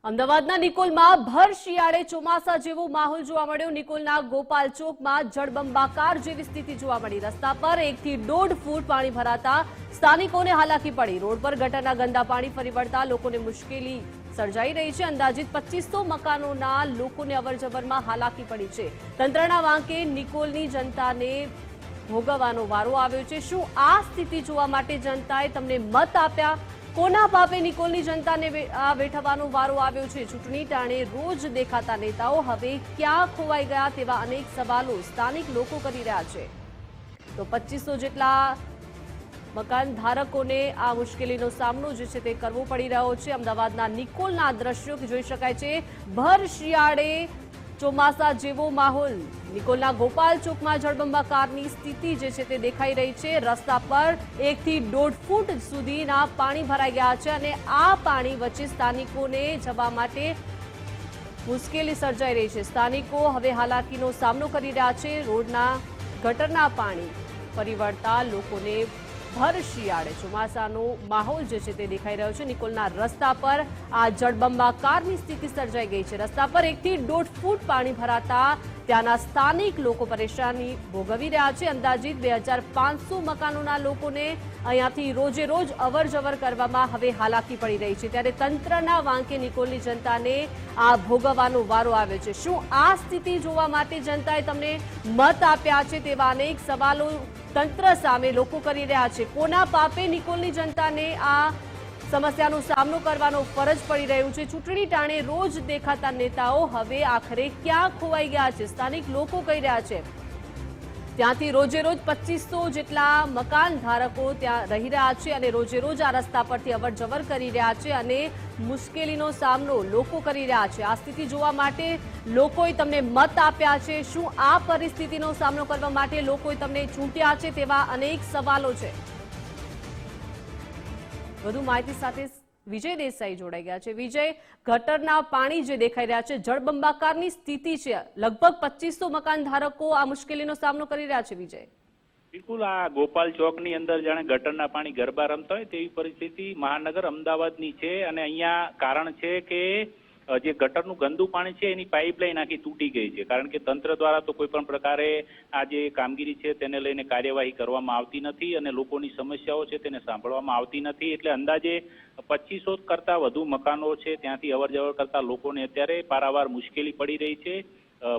અમદાવાદના નિકોલમાં ભર શિયાળે ચોમાસા જેવો માહોલ જોવા મળ્યો। નિકોલના ગોપાલ ચોકમાં જળબંબાકાર જેવી સ્થિતિ જોવા મળી। રસ્તા પર 1 થી 1.5 ફૂટ પાણી ભરાતા સ્થાનિકોને હાલાકી પડી। રોડ પર ગટરના ગંદા પાણી ફરી વળતા લોકોને મુશ્કેલી સર્જાઈ રહી છે। અંદાજિત 2500 મકાનોના લોકોને અવરજવરમાં હાલાકી પડી છે। તંત્રના વાંકે નિકોલની જનતાને ભોગવવાનો વારો આવ્યો છે। શું આ સ્થિતિ જોવા માટે જનતાએ તમને મત આપ્યા? કોના પાપે નિકોલની જનતાને વેઠવાનો વારો આવ્યો છે? ચૂંટણી ટાણે રોજ દેખાતા નેતાઓ હવે ક્યાં ખોવાઈ ગયા તેવા અનેક સવાલો સ્થાનિક લોકો કરી રહ્યા છે। તો 2500 જેટલા મકાન ધારકોને આ મુશ્કેલીનો સામનો જે છે તે કરવો પડી રહ્યો છે। અમદાવાદના નિકોલના દ્રશ્યો જોઈ શકાય છે। ભર શિયાળે ચોમાસા જેવો માહોલ। નિકોલના ગોપાલ ચોકમાં જળબંબાકારની સ્થિતિ જે છે તે દેખાઈ રહી છે। રસ્તા પર 1 થી 1.5 ફૂટ સુધીના પાણી ભરાઈ ગયા છે અને આ પાણી વચ્ચે સ્થાનિકોને જવા માટે મુશ્કેલી સર્જાઈ રહી છે। સ્થાનિકો હવે હાલાકીનો સામનો કરી રહ્યા છે। રોડના ગટરના પાણી ફરી વળતા લોકોને ભર શિયાળે ચોમાસાનો માહોલ જે છે તે દેખાઈ રહ્યો છે। નિકોલના રસ્તા પર આ જળબંબાકારની સ્થિતિ સર્જાઈ ગઈ છે। રસ્તા પર 1 થી 1.5 ફૂટ પાણી ભરાતા ત્યાંના સ્થાનિક લોકો પરેશાની ભોગવી રહ્યા છે। અંદાજિત 2500 મકાનોના લોકોને અહીંયાથી રોજે રોજ અવરજવર કરવામાં હવે હાલાકી પડી રહી છે। ત્યારે તંત્રના વાંકે નિકોલની જનતાને આ ભોગવવાનો વારો આવ્યો છે। શું આ સ્થિતિ જોવા માટે જનતાએ તમને મત આપ્યા છે તેવા અનેક સવાલો તંત્ર સામે લોકો કરી રહ્યા છે। કોના પાપે નિકોલની જનતાને આ સમસ્યાનો સામનો કરવાનો ફરજ પડી રહ્યું છે? ચૂંટણી ટાણે રોજ દેખાતા નેતાઓ હવે આખરે ક્યાં ખોવાઈ ગયા છે? સ્થાનિક લોકો કહી રહ્યા છે ત્યાંથી રોજે રોજ 2500 જેટલા મકાન ધારકો ત્યાં રહી રહ્યા છે અને રોજે રોજ આ રસ્તા પરથી અવરજવર કરી રહ્યા છે અને મુશ્કેલીનો સામનો લોકો કરી રહ્યા છે। આ સ્થિતિ જોવા માટે લોકોએ તમને મત આપ્યા છે। શું આ પરિસ્થિતિનો સામનો કરવા માટે લોકોએ તમને ચૂંટ્યા છે તેવા અનેક સવાલો છે। વધુ માહિતી સાથે વિજય દેસાઈ જોડાઈ ગયા છે। વિજય, ગટરના પાણી જે દેખાઈ રહ્યા છે, જળબંબાકારની સ્થિતિ છે, લગભગ 2500 મકાન ધારકો આ મુશ્કેલીનો સામનો કરી રહ્યા છે। વિજય, બિલકુલ આ ગોપાલ ચોકની અંદર જાણે ગટરના પાણી ગરબા રમતા હોય તેવી પરિસ્થિતિ મહાનગર અમદાવાદની છે અને અહીંયા કારણ છે કે જે ગટરનું ગંદુ પાણી છે એની પાઇપલાઇન આખી તૂટી ગઈ છે। કારણ કે તંત્ર દ્વારા તો કોઈ પણ પ્રકારે આ જે કામગીરી છે તેને લઈને કાર્યવાહી કરવામાં આવતી નથી અને લોકોની સમસ્યાઓ છે તેને સાંભળવામાં આવતી નથી। એટલે અંદાજે 2500 કરતા વધુ મકાનો છે ત્યાંથી અવરજવર કરતા લોકોને અત્યારે પારાવાર મુશ્કેલી પડી રહી છે।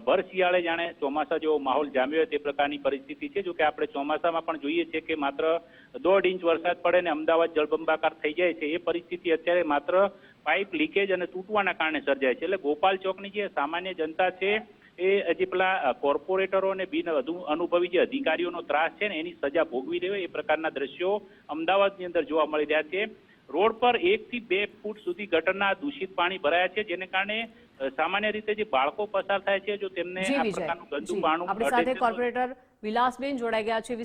ભર શિયાળે જાણે ચોમાસા જેવો માહોલ જામ્યો હોય તે પ્રકારની પરિસ્થિતિ છે। જો કે આપણે ચોમાસામાં પણ જોઈએ છીએ કે માત્ર 1.5 ઇંચ વરસાદ પડે ને અમદાવાદ જળબંબાકાર થઈ જાય છે। એ પરિસ્થિતિ અત્યારે માત્ર પાઇપ લીકેજ અને તૂટવાના કારણે સર્જાય છે। એટલે ગોપાલ ચોકની જે સામાન્ય જનતા છે એ હજી પેલા કોર્પોરેટરો અને બિન વધુ અનુભવી જે અધિકારીઓનો ત્રાસ છે ને એની સજા ભોગવી રહ્યો એ પ્રકારના દ્રશ્યો અમદાવાદની અંદર જોવા મળી રહ્યા છે। રોડ પર 1 થી 2 ફૂટ સુધી ગટરના દૂષિત પાણી ભરાયા છે જેને કારણે સામાન્ય રીતે જે બાળકો પસાર થાય છે જો તેમને આ પ્રકારનું ગંદુ પાણી આપણી સાથે કોર્પોરેટર વિલાસબેન જોડાઈ ગયા છે।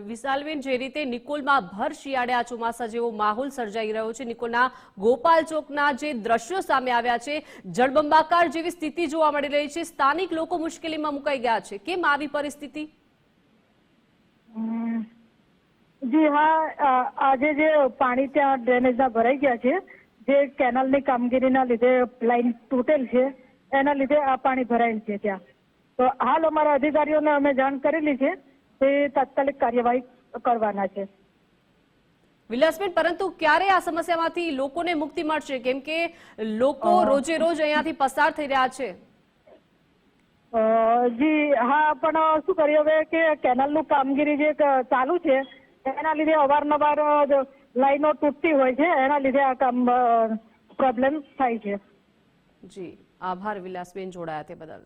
વિશાલબેન, જે રીતે નિકોલમાં ભર શિયાળે આ ચોમાસા જેવો માહોલ સર્જાઈ રહ્યો છે, નિકોલના ગોપાલ ચોકના જે દ્રશ્યો સામે આવ્યા છે, જળબંબાકાર જેવી સ્થિતિ જોવા મળી રહી છે, સ્થાનિક લોકો મુશ્કેલીમાં મુકાઈ ગયા છે, કેમ આવી પરિસ્થિતિ? જી હા, આજે જે પાણી ત્યાં ડ્રેનેજના ભરાઈ ગયા છે, જે કેનાલની કામગીરીના લીધે લાઈન તૂટેલ છે એના લીધે આ પાણી ભરાયેલ છે ત્યાં। તો હાલ અમારા અધિકારીઓને અમે જાણ કરેલી છે, તે તાત્કાલિક કાર્યવાહી કરવાના છે। વિલાસબેન, પરંતુ ક્યારે આ સમસ્યામાંથી લોકોને મુક્તિ મળશે? કેમ કે લોકો રોજે રોજ અહીંયાથી પસાર થઈ રહ્યા છે। જી હા, પણ શું કરીએ હવે કે કેનાલનું કામગીરી જે ચાલુ છે એના લીધે અવારનવાર લાઈનો તૂટતી હોય છે, એના લીધે આ કામ પ્રોબ્લેમ થાય છે। જી, આભાર વિલાસબેન જોડાયા તે બદલ।